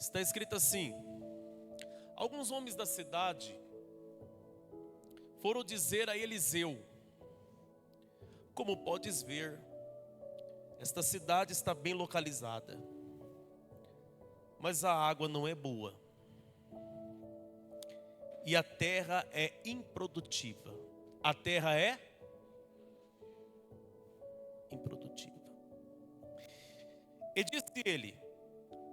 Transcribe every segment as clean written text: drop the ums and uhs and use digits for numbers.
Está escrito assim: alguns homens da cidade foram dizer a Eliseu: como podes ver, esta cidade está bem localizada, mas a água não é boa e a terra é improdutiva. A terra é improdutiva. E disse ele: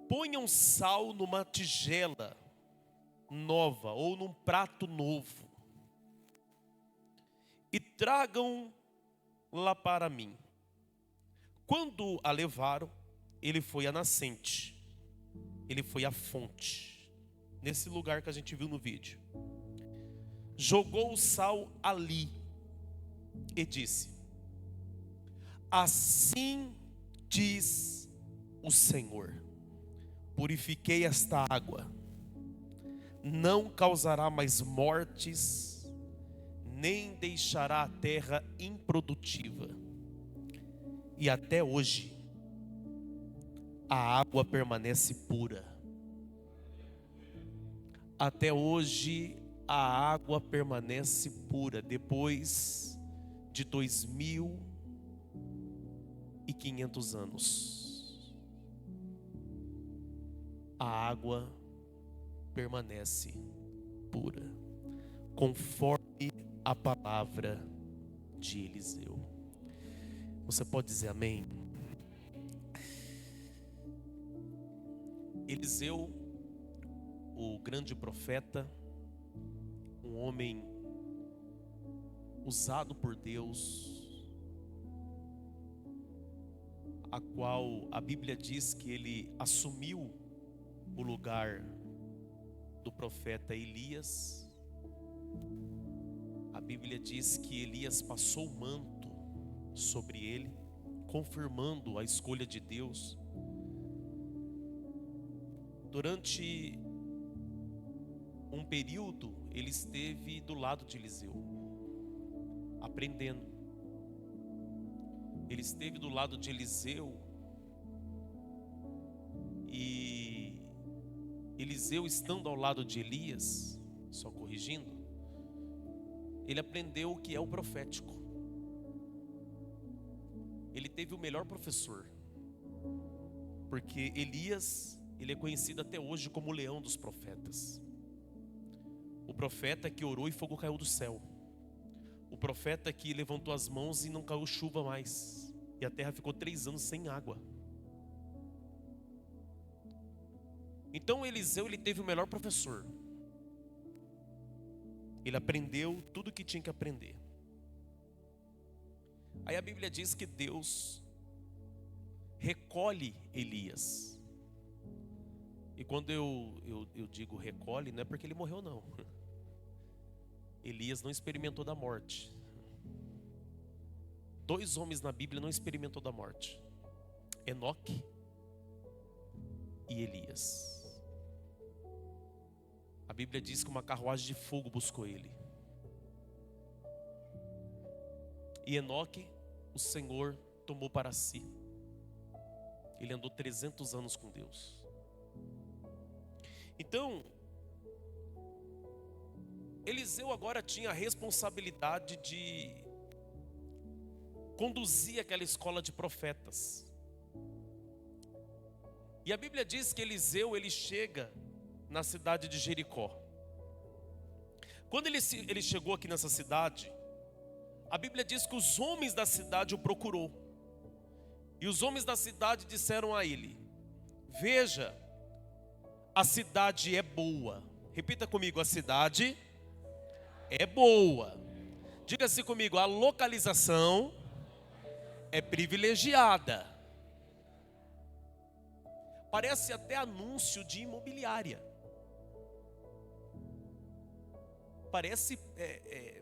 ponham sal numa tigela nova ou num prato novo e tragam-la para mim. Quando a levaram, ele foi à nascente, ele foi à fonte, nesse lugar que a gente viu no vídeo. Jogou o sal ali e disse: assim diz o Senhor, purifiquei esta água, não causará mais mortes, nem deixará a terra improdutiva. E até hoje a água permanece pura. Até hoje a água permanece pura, depois de 2.500 anos. A água permanece pura, conforme a palavra de Eliseu. Você pode dizer amém? Eliseu, o grande profeta, um homem usado por Deus, a qual a Bíblia diz que ele assumiu o lugar do profeta Elias. A Bíblia diz que Elias passou o manto sobre ele, confirmando a escolha de Deus. Durante um período, ele esteve do lado de Eliseu, aprendendo. Ele esteve do lado de Eliseu, e Eliseu, estando ao lado de Elias, só corrigindo, ele aprendeu o que é o profético. Ele teve o melhor professor, porque Elias, ele é conhecido até hoje como o leão dos profetas. O profeta que orou e fogo caiu do céu. O profeta que levantou as mãos e não caiu chuva mais, e a terra ficou 3 anos sem água. Então Eliseu, ele teve o melhor professor. Ele aprendeu tudo o que tinha que aprender. Aí a Bíblia diz que Deus recolhe Elias. E quando eu digo recolhe, não é porque ele morreu não. Elias não experimentou da morte. 2 homens na Bíblia não experimentou da morte: Enoque e Elias. A Bíblia diz que uma carruagem de fogo buscou ele. E Enoque, o Senhor tomou para si. Ele andou 300 anos com Deus. Então, Eliseu agora tinha a responsabilidade de conduzir aquela escola de profetas. E a Bíblia diz que Eliseu, ele chega na cidade de Jericó. Quando ele chegou aqui nessa cidade, a Bíblia diz que os homens da cidade o procurou. E os homens da cidade disseram a ele: veja, a cidade é boa. Repita comigo: a cidade é boa. Diga-se comigo: a localização é privilegiada. Parece até anúncio de imobiliária. Parece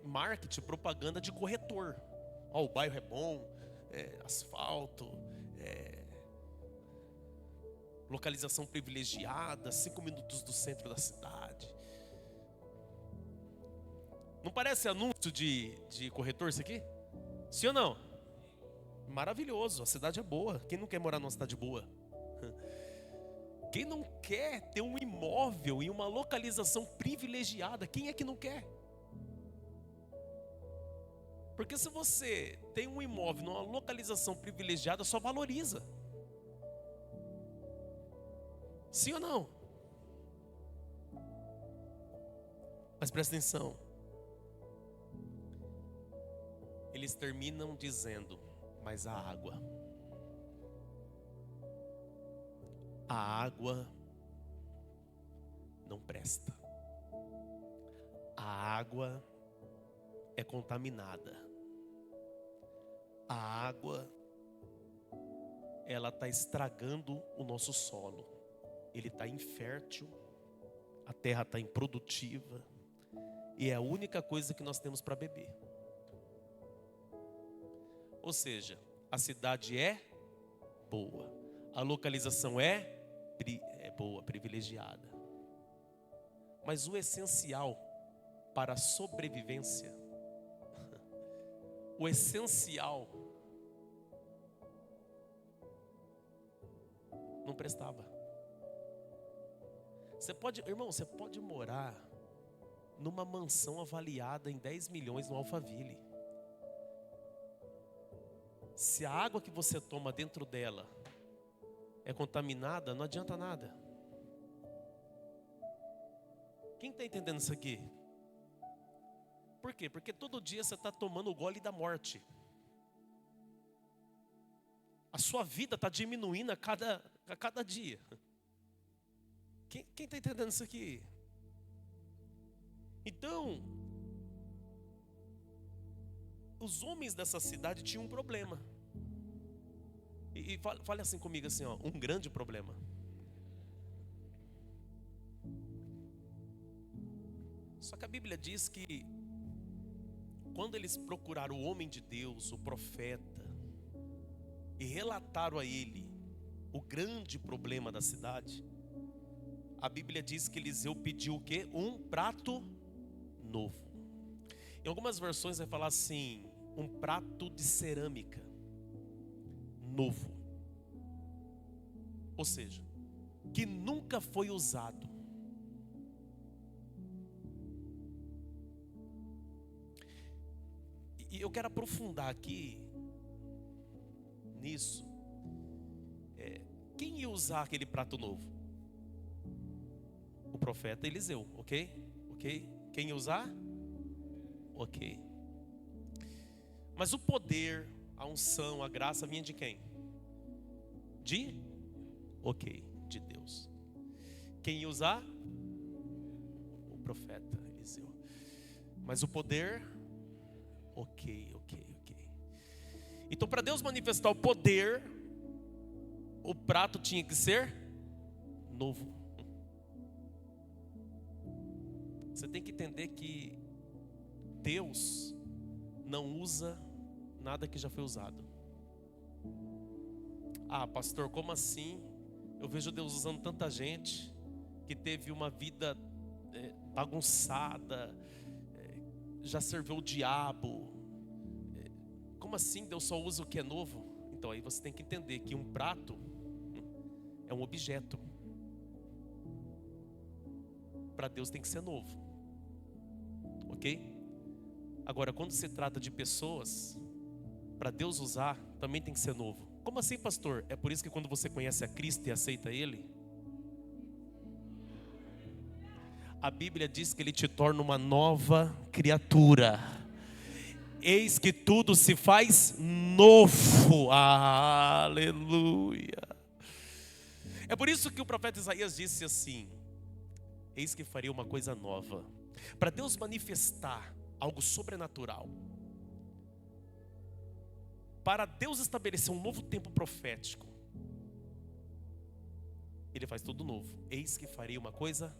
marketing, propaganda de corretor. Ó, o bairro é bom, asfalto, localização privilegiada, 5 minutos do centro da cidade. Não parece anúncio de corretor isso aqui? Sim ou não? Maravilhoso, a cidade é boa. Quem não quer morar numa cidade boa? Quem não quer ter um imóvel em uma localização privilegiada? Quem é que não quer? Porque se você tem um imóvel numa localização privilegiada, só valoriza. Sim ou não? Mas presta atenção. Eles terminam dizendo, mas a água não presta. A água é contaminada. A água, ela está estragando o nosso solo. Ele está infértil, a terra está improdutiva, e é a única coisa que nós temos para beber. Ou seja, a cidade é boa, a localização é boa, privilegiada. Mas o essencial para a sobrevivência, o essencial, não prestava. Você pode morar numa mansão avaliada em 10 milhões no Alphaville. Se a água que você toma dentro dela é contaminada, não adianta nada. Quem está entendendo isso aqui? Por quê? Porque todo dia você está tomando o gole da morte. A sua vida está diminuindo a cada dia. Quem está entendendo isso aqui? Então, os homens dessa cidade tinham um problema. E fale assim comigo assim, ó, um grande problema. Só que a Bíblia diz que quando eles procuraram o homem de Deus, o profeta, e relataram a ele o grande problema da cidade, a Bíblia diz que Eliseu pediu o quê? Um prato novo. Em algumas versões vai falar assim, um prato de cerâmica novo. Ou seja, que nunca foi usado. E eu quero aprofundar aqui nisso. Quem ia usar aquele prato novo? O profeta Eliseu, ok? Quem ia usar? Ok. Mas o poder, a unção, a graça vinha de quem? De Deus. Quem ia usar? O profeta Eliseu. Mas o poder? Ok. Então, para Deus manifestar o poder, o prato tinha que ser novo. Você tem que entender que Deus não usa nada que já foi usado. Ah, pastor, como assim? Eu vejo Deus usando tanta gente que teve uma vida bagunçada, já serviu o diabo. Como assim Deus só usa o que é novo? Então aí você tem que entender que um prato é um objeto. Para Deus tem que ser novo. Ok? Agora, quando se trata de pessoas, para Deus usar, também tem que ser novo. Como assim, pastor? É por isso que quando você conhece a Cristo e aceita Ele, a Bíblia diz que Ele te torna uma nova criatura. Eis que tudo se faz novo. Aleluia. É por isso que o profeta Isaías disse assim: eis que faria uma coisa nova. Para Deus manifestar algo sobrenatural, para Deus estabelecer um novo tempo profético, Ele faz tudo novo. Eis que faria uma coisa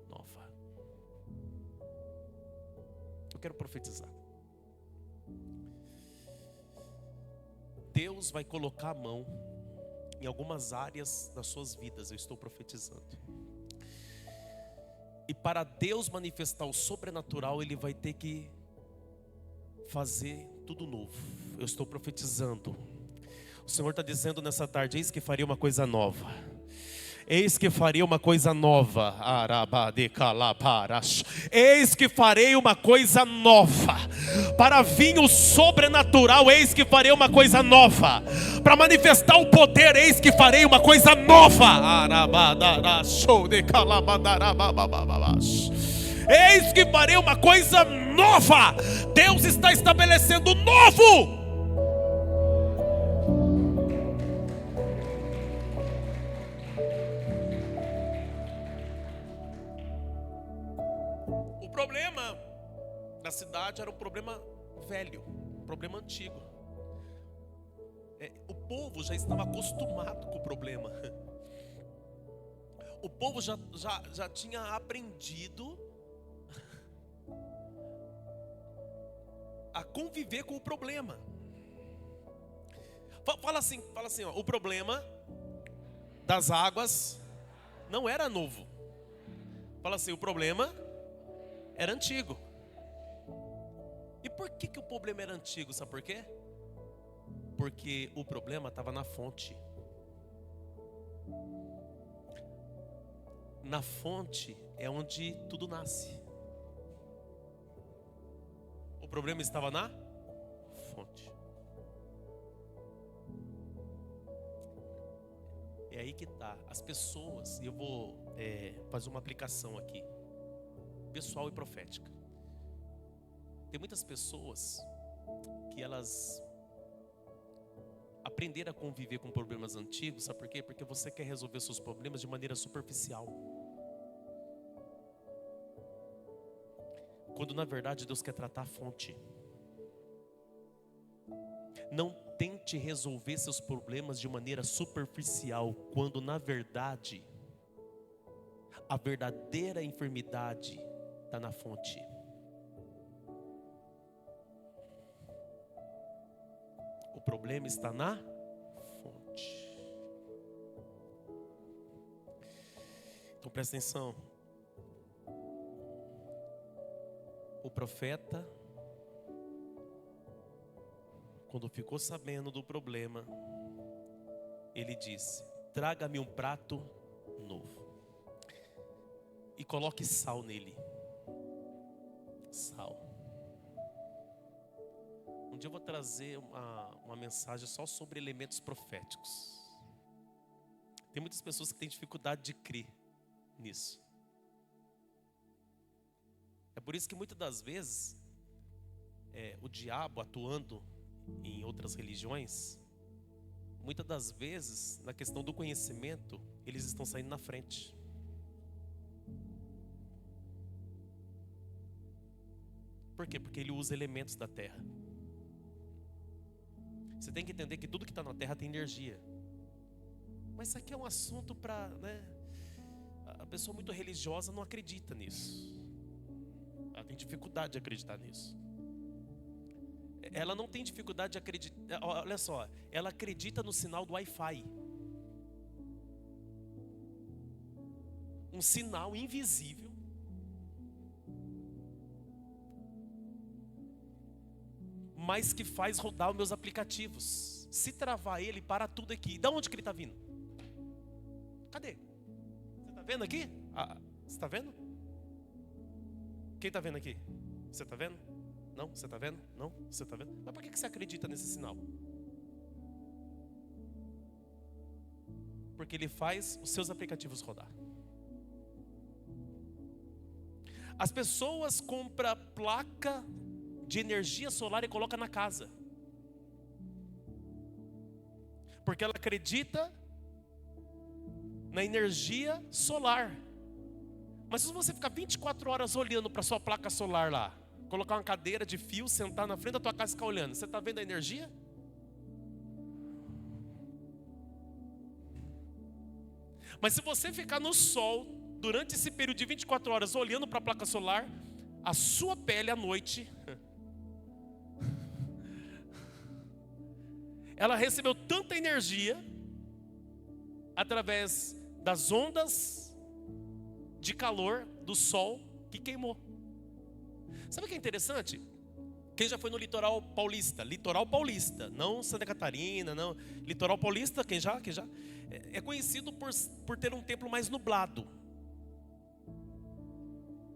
nova. Eu quero profetizar. Deus vai colocar a mão em algumas áreas das suas vidas, eu estou profetizando. E para Deus manifestar o sobrenatural, Ele vai ter que fazer tudo novo. Eu estou profetizando. O Senhor está dizendo nessa tarde: eis que faria uma coisa nova. Eis que farei uma coisa nova. Eis que farei uma coisa nova. Para vir o sobrenatural, eis que farei uma coisa nova. Para manifestar o poder, eis que farei uma coisa nova. Eis que farei uma coisa nova. Deus está estabelecendo novo. O problema da cidade era um problema velho, um problema antigo. O povo já estava acostumado com o problema. O povo já tinha aprendido a conviver com o problema. Fala assim, ó, o problema das águas não era novo. Fala assim, o problema era antigo. E por que o problema era antigo? Sabe por quê? Porque o problema estava na fonte. Na fonte é onde tudo nasce. O problema estava na fonte. É aí que está. As pessoas, e eu vou fazer uma aplicação aqui, pessoal e profética. Tem muitas pessoas que elas aprenderam a conviver com problemas antigos. Sabe por quê? Porque você quer resolver seus problemas de maneira superficial, quando na verdade Deus quer tratar a fonte. Não tente resolver seus problemas de maneira superficial, quando na verdade a verdadeira enfermidade está na fonte. O problema está na fonte. Então presta atenção. O profeta, quando ficou sabendo do problema, ele disse: traga-me um prato novo e coloque sal nele. Sal. Um dia eu vou trazer uma mensagem só sobre elementos proféticos. Tem muitas pessoas que têm dificuldade de crer nisso. É por isso que muitas das vezes o diabo atuando em outras religiões, muitas das vezes na questão do conhecimento, eles estão saindo na frente. Por quê? Porque ele usa elementos da terra. Você tem que entender que tudo que está na terra tem energia. Mas isso aqui é um assunto para, a pessoa muito religiosa não acredita nisso. Ela tem dificuldade de acreditar nisso. Ela não tem dificuldade de acreditar. Olha só, ela acredita no sinal do Wi-Fi. Um sinal invisível, mas que faz rodar os meus aplicativos. Se travar ele, para tudo aqui. Da onde que ele está vindo? Cadê? Você está vendo aqui? Você está vendo? Quem está vendo aqui? Você está vendo? Não? Você está vendo? Não? Você está vendo? Mas por que você acredita nesse sinal? Porque ele faz os seus aplicativos rodar. As pessoas compram placa de energia solar e colocam na casa, porque ela acredita na energia solar. Mas se você ficar 24 horas olhando para sua placa solar lá, colocar uma cadeira de fio, sentar na frente da tua casa e ficar olhando, você está vendo a energia? Mas se você ficar no sol durante esse período de 24 horas olhando para a placa solar, a sua pele à noite, ela recebeu tanta energia através das ondas de calor do sol que queimou. Sabe o que é interessante? Quem já foi no litoral paulista? Litoral paulista, não Santa Catarina, não. Litoral paulista, quem já? É conhecido por ter um tempo mais nublado.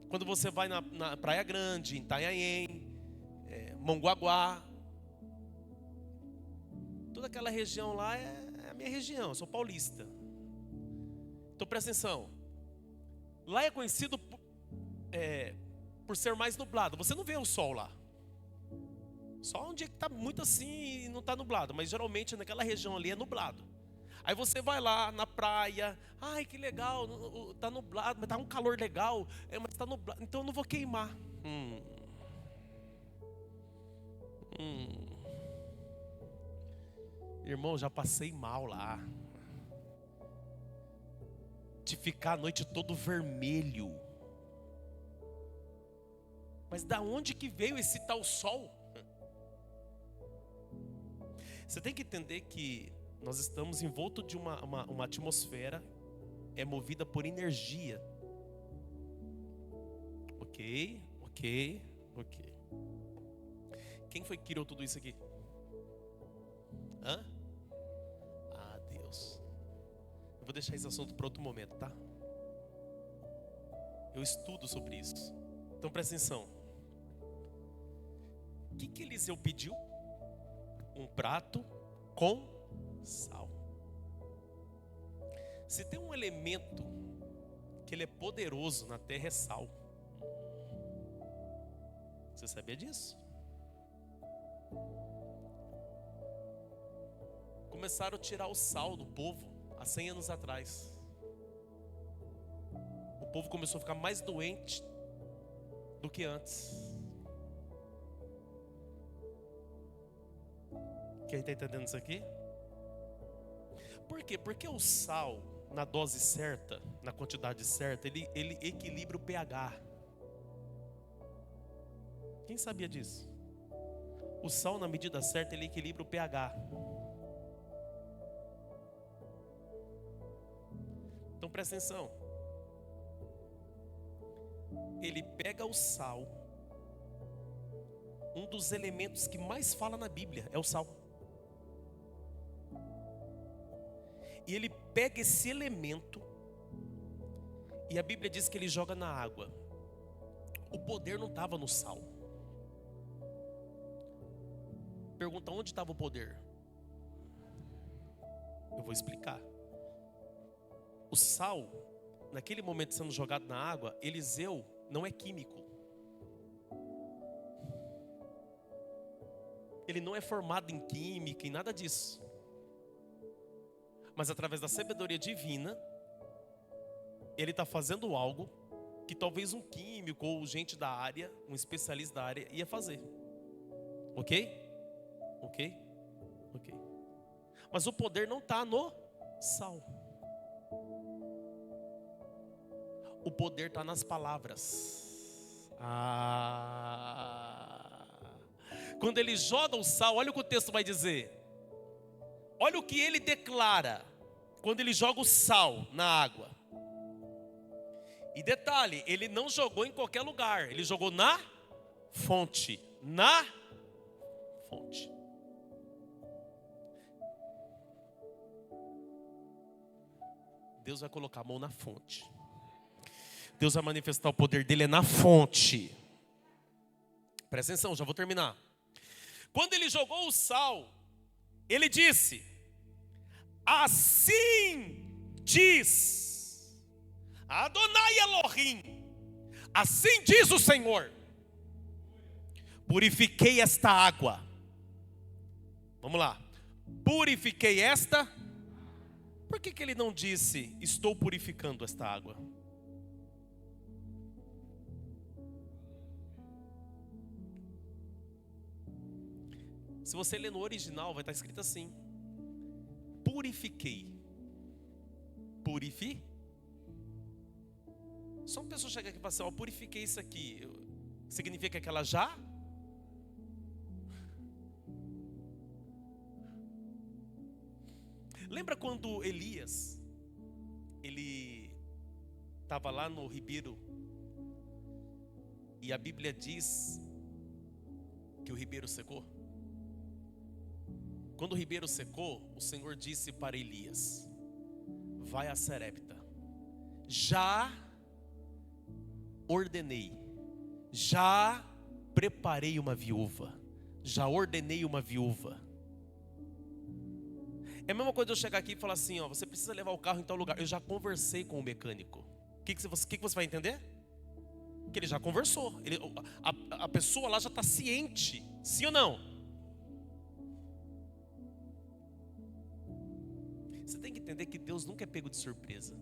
Quando você vai na Praia Grande, em Itanhaém, Mongaguá, toda aquela região lá é a minha região, eu sou paulista. Então presta atenção. Lá é conhecido por ser mais nublado. Você não vê o sol lá. Só onde é que está muito assim e não está nublado. Mas geralmente naquela região ali é nublado. Aí você vai lá na praia. Ai, que legal, está nublado, mas está um calor legal. Mas está nublado, então eu não vou queimar. Irmão, já passei mal lá. De ficar a noite todo vermelho. Mas da onde que veio esse tal sol? Você tem que entender que nós estamos envolto de uma atmosfera movida por energia. Ok. Quem foi que criou tudo isso aqui? Ah, Deus. Eu vou deixar esse assunto para outro momento, tá? Eu estudo sobre isso. Então presta atenção. O que Eliseu pediu? Um prato com sal. Se tem um elemento que ele é poderoso na terra, é sal. Você sabia disso? Começaram a tirar o sal do povo há 100 anos atrás. O povo começou a ficar mais doente do que antes. Quem está entendendo isso aqui? Por quê? Porque o sal, na dose certa, na quantidade certa, ele equilibra o pH. Quem sabia disso? O sal, na medida certa, ele equilibra o pH. Então presta atenção. Ele pega o sal. Um dos elementos que mais fala na Bíblia é o sal. E ele pega esse elemento e a Bíblia diz que ele joga na água. O poder não estava no sal. Pergunta, onde estava o poder? Eu vou explicar. O sal, naquele momento sendo jogado na água, Eliseu não é químico. Ele não é formado em química, em nada disso. Mas através da sabedoria divina, ele está fazendo algo que talvez um químico ou gente da área, um especialista da área, ia fazer. Ok? Mas o poder não está no sal. O poder está nas palavras. Quando ele joga o sal, olha o que o texto vai dizer. Olha o que ele declara quando ele joga o sal na água. E detalhe, ele não jogou em qualquer lugar, ele jogou na fonte. Na fonte. Deus vai colocar a mão na fonte. Deus vai manifestar o poder dele na fonte. Presta atenção, já vou terminar. Quando ele jogou o sal, ele disse: assim diz Adonai Elohim, assim diz o Senhor, purifiquei esta água. Vamos lá. Purifiquei esta. Por que ele não disse, estou purificando esta água? Se você ler no original, vai estar escrito assim: purifiquei. Só uma pessoa chega aqui e fala assim: ó, purifiquei isso aqui. Significa que ela já? Lembra quando Elias, ele estava lá no ribeiro, e a Bíblia diz que o ribeiro secou? Quando o ribeiro secou, o Senhor disse para Elias: vai a Sarepta. Já ordenei, já preparei uma viúva, já ordenei uma viúva. É a mesma coisa de eu chegar aqui e falar assim, ó, você precisa levar o carro em tal lugar. Eu já conversei com o mecânico. O que você vai entender? Que ele já conversou. A pessoa lá já está ciente. Sim ou não? Você tem que entender que Deus nunca é pego de surpresa.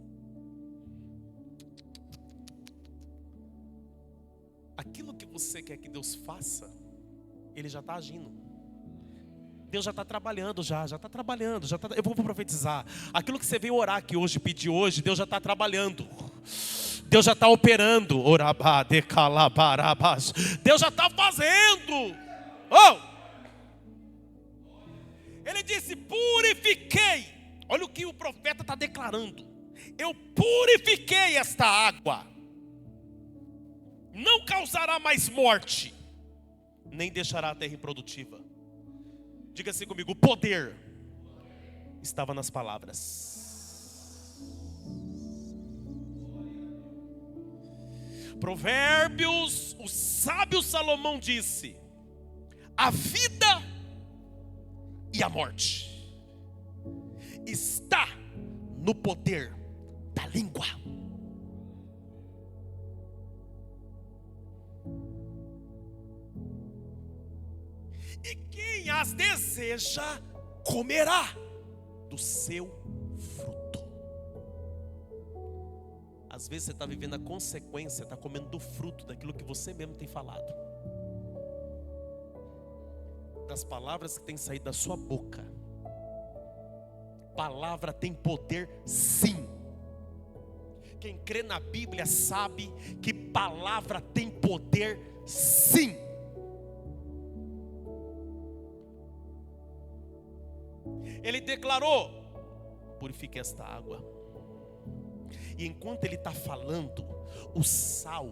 Aquilo que você quer que Deus faça, Ele já está agindo. Deus já está trabalhando, já está trabalhando, eu vou profetizar. Aquilo que você veio orar aqui hoje, pedir hoje, Deus já está trabalhando. Deus já está operando. Deus já está fazendo. Oh! Ele disse: purifiquei. Olha o que o profeta está declarando. Eu purifiquei esta água. Não causará mais morte, nem deixará a terra improdutiva. Diga assim comigo: o poder estava nas palavras. Provérbios, o sábio Salomão disse: a vida e a morte está no poder da língua. E quem as deseja comerá do seu fruto. Às vezes você está vivendo a consequência, está comendo do fruto daquilo que você mesmo tem falado, das palavras que têm saído da sua boca. Palavra tem poder, sim. Quem crê na Bíblia sabe que palavra tem poder, sim. Ele declarou: purifique esta água. E enquanto ele está falando, o sal.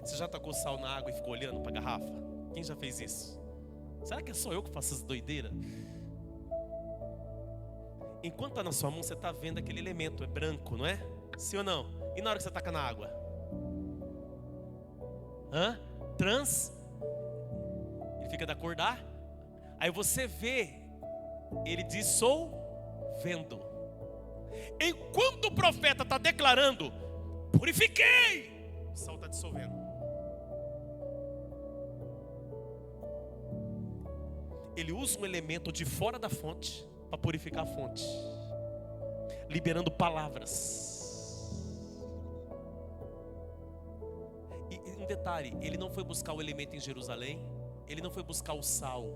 Você já tacou sal na água e ficou olhando para a garrafa? Quem já fez isso? Será que é só eu que faço essa doideira? Enquanto está na sua mão, você está vendo aquele elemento, é branco, não é? Sim ou não? E na hora que você taca na água? Ele fica da cor da. Aí você vê ele dissolvendo. Enquanto o profeta está declarando: purifiquei, o sal está dissolvendo. Ele usa um elemento de fora da fonte para purificar a fonte, liberando palavras. E um detalhe: ele não foi buscar o elemento em Jerusalém, ele não foi buscar o sal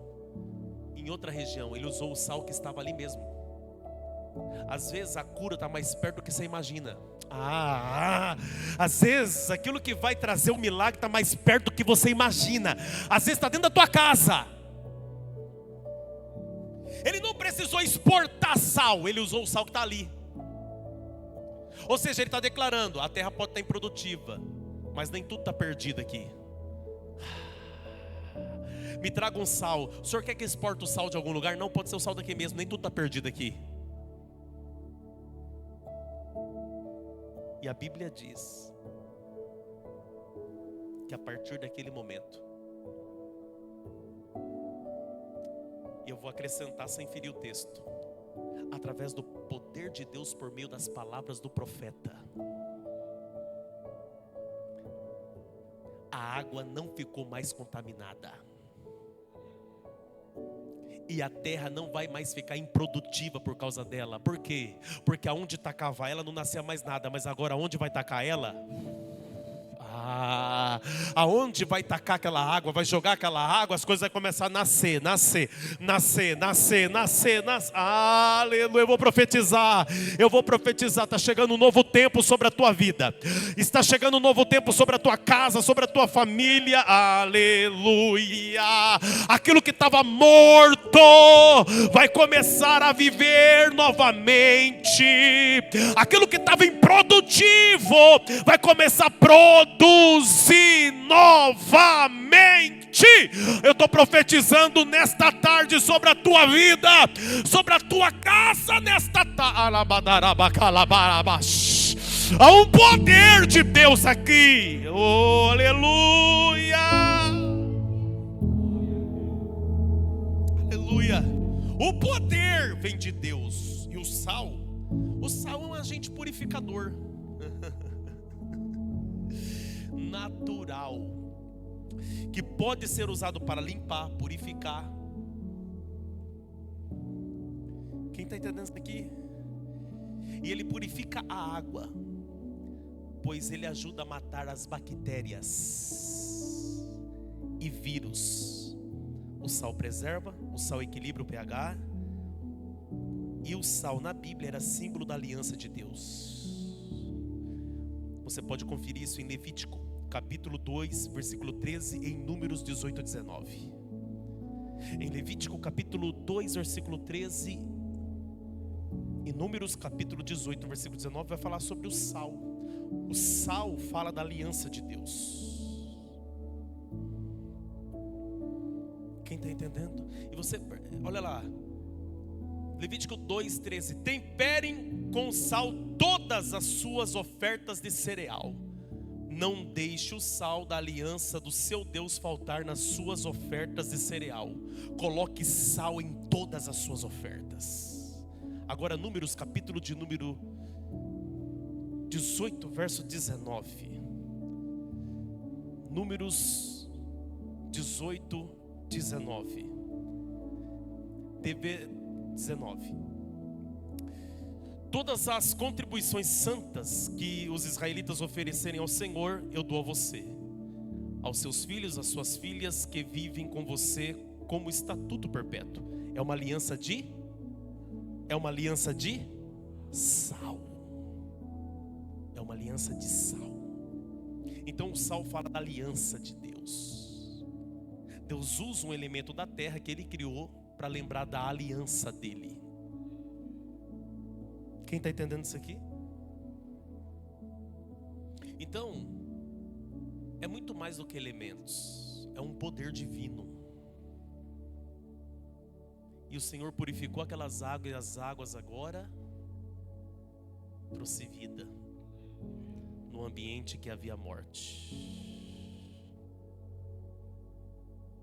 em outra região, ele usou o sal que estava ali mesmo. Às vezes a cura está mais perto do que você imagina. Às vezes aquilo que vai trazer o milagre está mais perto do que você imagina. Às vezes está dentro da tua casa. Ele não precisou exportar sal, ele usou o sal que está ali. Ou seja, ele está declarando: a terra pode estar improdutiva, mas nem tudo está perdido aqui. Me traga um sal. O senhor quer que exporte o sal de algum lugar? Não, pode ser o sal daqui mesmo, nem tudo está perdido aqui. E a Bíblia diz que a partir daquele momento, e eu vou acrescentar sem ferir o texto, através do poder de Deus por meio das palavras do profeta, a água não ficou mais contaminada. E a terra não vai mais ficar improdutiva por causa dela. Por quê? Porque aonde tacava ela não nascia mais nada. Mas agora aonde vai tacar ela? Aonde vai tacar aquela água, vai jogar aquela água, as coisas vão começar a nascer. Aleluia, eu vou profetizar. Está chegando um novo tempo sobre a tua vida. Está chegando um novo tempo sobre a tua casa, sobre a tua família. Aleluia. Aquilo que estava morto vai começar a viver novamente. Aquilo que estava improdutivo vai começar a produzir. use novamente. Eu estou profetizando nesta tarde sobre a tua vida, sobre a tua casa nesta tarde. Há um poder de Deus aqui. Oh, aleluia. Aleluia. O poder vem de Deus. E o sal é um agente purificador natural, que pode ser usado para limpar, purificar. Quem está entendendo isso aqui? E ele purifica a água, pois ele ajuda a matar as bactérias e vírus. O sal preserva, o sal equilibra o pH. E o sal na Bíblia era símbolo da aliança de Deus. Você pode conferir isso em Levítico, capítulo 2, versículo 13, e em Números 18, 19. Em Levítico, capítulo 2, versículo 13, e Números, capítulo 18, versículo 19, vai falar sobre o sal. O sal fala da aliança de Deus. Quem está entendendo? E você, olha lá, Levítico 2:13: temperem com sal todas as suas ofertas de cereal. Não deixe o sal da aliança do seu Deus faltar nas suas ofertas de cereal. Coloque sal em todas as suas ofertas. Agora Números, capítulo de número 18, verso 19. Números 18, 19. TV 19. Todas as contribuições santas que os israelitas oferecerem ao Senhor, eu dou a você, aos seus filhos, às suas filhas que vivem com você, como estatuto perpétuo. É uma aliança de sal. É uma aliança de sal. Então o sal fala da aliança de Deus. Deus usa um elemento da terra que Ele criou para lembrar da aliança dele. Quem está entendendo isso aqui? Então, é muito mais do que elementos. É um poder divino. E o Senhor purificou aquelas águas, e as águas agora trouxe vida no ambiente que havia morte.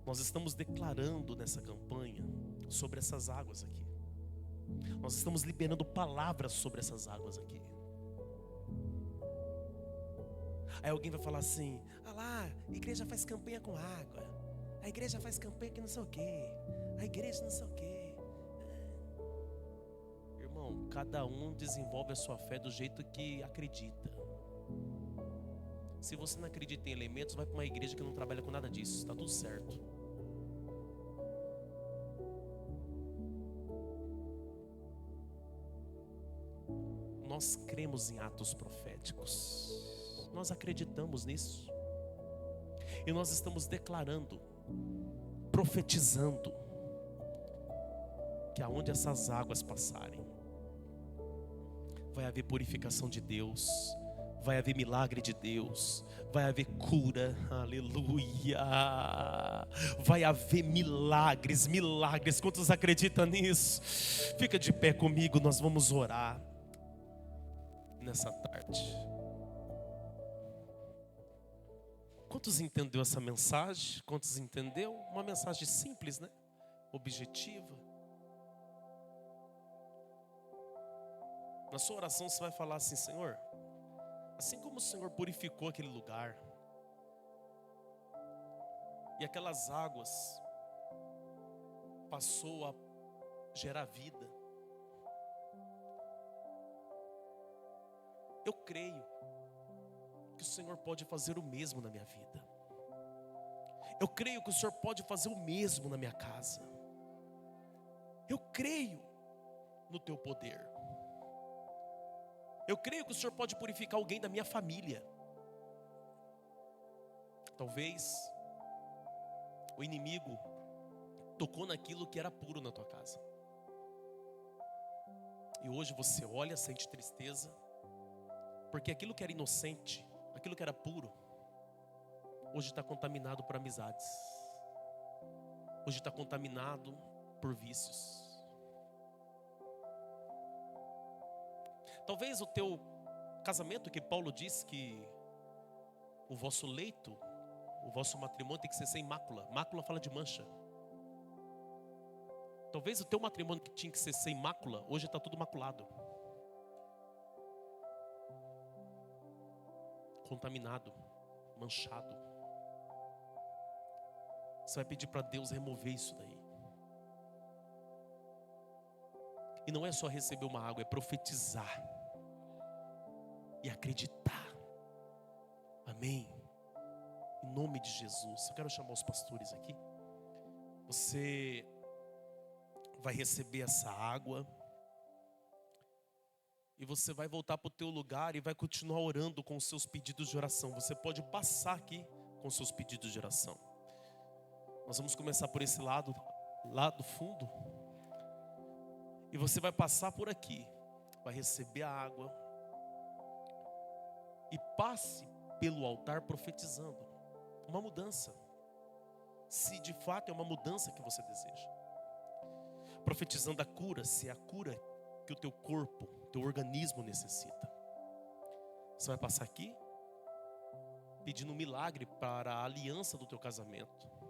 Nós estamos declarando nessa campanha sobre essas águas aqui. Nós estamos liberando palavras sobre essas águas aqui. Aí alguém vai falar assim: ah lá, a igreja faz campanha com água, a igreja faz campanha que não sei o quê, a igreja não sei o quê. Irmão, cada um desenvolve a sua fé do jeito que acredita. Se você não acredita em elementos, vai para uma igreja que não trabalha com nada disso, está tudo certo. Nós cremos em atos proféticos. Nós acreditamos nisso. E nós estamos declarando, profetizando, que aonde essas águas passarem, vai haver purificação de Deus, vai haver milagre de Deus, vai haver cura, aleluia, vai haver milagres. Quantos acreditam nisso? Fica de pé comigo, nós vamos orar nessa tarde. Quantos entendeu essa mensagem? Quantos entendeu? Uma mensagem simples, né? Objetiva. Na sua oração você vai falar assim: Senhor, assim como o Senhor purificou aquele lugar, e aquelas águas passou a gerar vida, eu creio que o Senhor pode fazer o mesmo na minha vida. Eu creio que o Senhor pode fazer o mesmo na minha casa. Eu creio no teu poder. Eu creio que o Senhor pode purificar alguém da minha família. Talvez o inimigo tocou naquilo que era puro na tua casa. E hoje você olha, sente tristeza, porque aquilo que era inocente, aquilo que era puro, hoje está contaminado por amizades. Hoje está contaminado por vícios. Talvez o teu casamento, que Paulo diz que o vosso leito, o vosso matrimônio tem que ser sem mácula. Mácula fala de mancha. Talvez o teu matrimônio que tinha que ser sem mácula, hoje está tudo maculado. Contaminado, manchado. Você vai pedir para Deus remover isso daí. E não é só receber uma água, é profetizar. E acreditar. Amém. Em nome de Jesus. Eu quero chamar os pastores aqui. Você vai receber essa água. E você vai voltar para o teu lugar e vai continuar orando com os seus pedidos de oração. Você pode passar aqui com os seus pedidos de oração. Nós vamos começar por esse lado, lá do fundo. E você vai passar por aqui. Vai receber a água. E passe pelo altar profetizando. Uma mudança. Se de fato é uma mudança que você deseja. Profetizando a cura, se é a cura que o teu corpo, teu organismo necessita. Você vai passar aqui pedindo um milagre para a aliança do teu casamento.